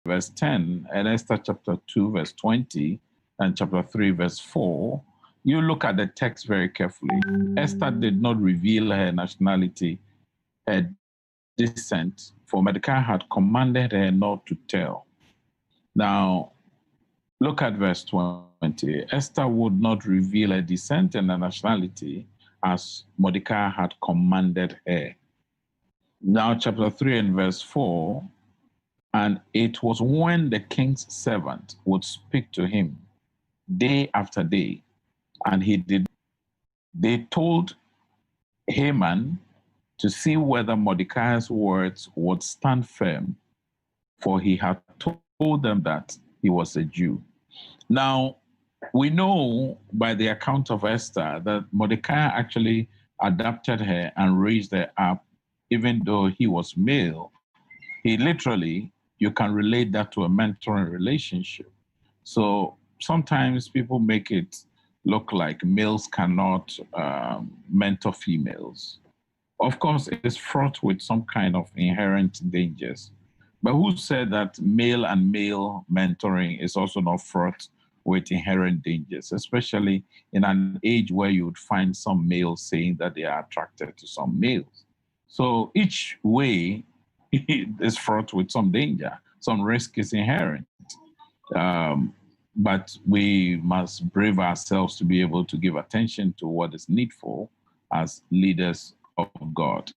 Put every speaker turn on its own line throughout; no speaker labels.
verse 10, and Esther chapter 2, verse 20, and chapter 3, verse 4, you look at the text very carefully. Esther did not reveal her nationality, her descent, for Mordecai had commanded her not to tell. Now, look at verse 20. Esther would not reveal her descent and her nationality as Mordecai had commanded her. Now, chapter 3 and verse 4, and it was when the king's servant would speak to him day after day, and they told Haman to see whether Mordecai's words would stand firm, for he had told them that he was a Jew. Now, we know by the account of Esther that Mordecai actually adopted her and raised her up, even though he was male. He literally, you can relate that to a mentoring relationship. So sometimes people make it look like males cannot mentor females. Of course, it is fraught with some kind of inherent dangers. But who said that male and male mentoring is also not fraught with inherent dangers, especially in an age where you would find some males saying that they are attracted to some males? So each way is fraught with some danger. Some risk is inherent. But we must brave ourselves to be able to give attention to what is needful as leaders of God.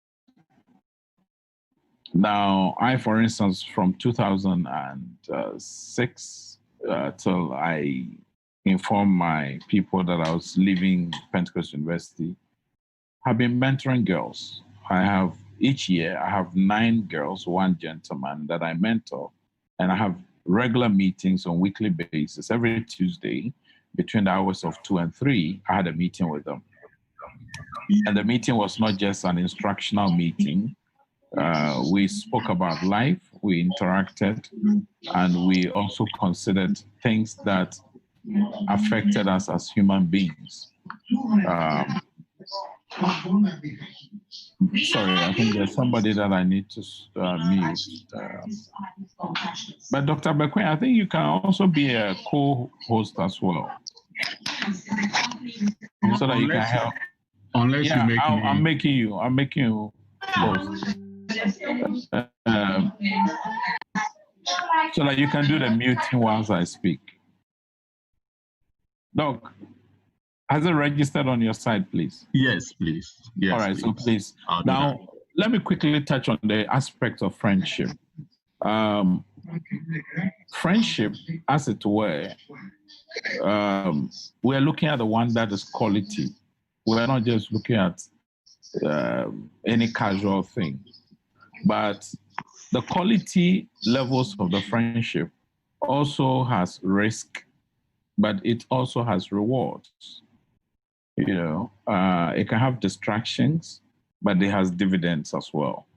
Now, I, for instance, from 2006 till I informed my people that I was leaving Pentecost University, have been mentoring girls. Each year, I have 9 girls, 1 gentleman that I mentor, and I have regular meetings on weekly basis. Every Tuesday, between the hours of 2 and 3, I had a meeting with them. And the meeting was not just an instructional meeting. We spoke about life, we interacted, and we also considered things that affected us as human beings. Sorry, I think there's somebody that I need to mute. But Dr. Bequin, I think you can also be a co-host as well, so that you can help.
Unless you make me...
I'm making you host. So that you can do the muting whilst I speak. Doc, has it registered on your side, please?
Yes, please. Yes,
all right,
please.
So please. Now, let me quickly touch on the aspect of friendship. Friendship, as it were, we're looking at the one that is quality. We're not just looking at any casual thing. But the quality levels of the friendship also has risk, but it also has rewards. You know, it can have distractions, but it has dividends as well.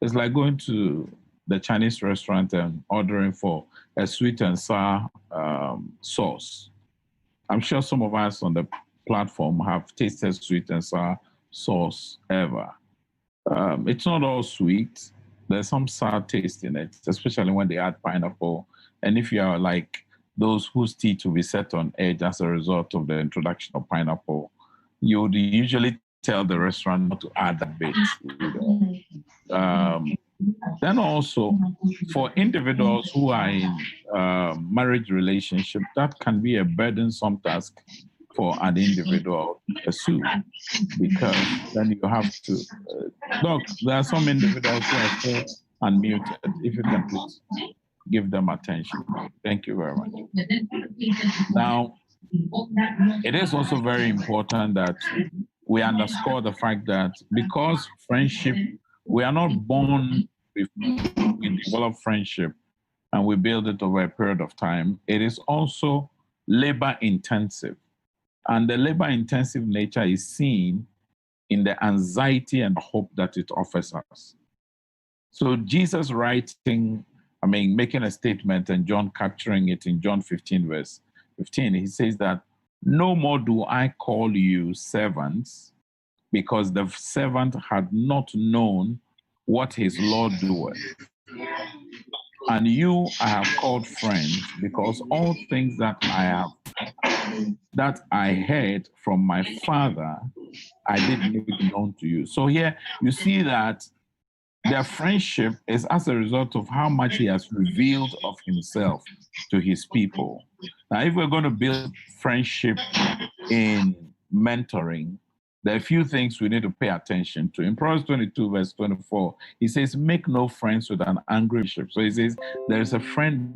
It's like going to the Chinese restaurant and ordering for a sweet and sour sauce. I'm sure some of us on the platform have tasted sweet and sour sauce ever. It's not all sweet. There's some sour taste in it, especially when they add pineapple. And if you are like those whose teeth will be set on edge as a result of the introduction of pineapple, you would usually tell the restaurant not to add that bit. You know? Then also, for individuals who are in marriage relationship, that can be a burdensome task for an individual to pursue, because then you have to look. There are some individuals who are still unmuted. If you can please give them attention. Thank you very much. Now, it is also very important that we underscore the fact that because friendship, we are not born with, we develop friendship and we build it over a period of time. It is also labor intensive. And the labor-intensive nature is seen in the anxiety and hope that it offers us. So Jesus making a statement and John capturing it in John 15, verse 15, he says that, "No more do I call you servants, because the servant had not known what his Lord doeth. And you I have called friends, because all things that I heard from my Father, I did make known to you. So here you see that their friendship is as a result of how much he has revealed of himself to his people. Now, if we're going to build friendship in mentoring, there are a few things we need to pay attention to. In Proverbs 22, verse 24, he says, make no friends with an angry bishop. So he says, there is a friend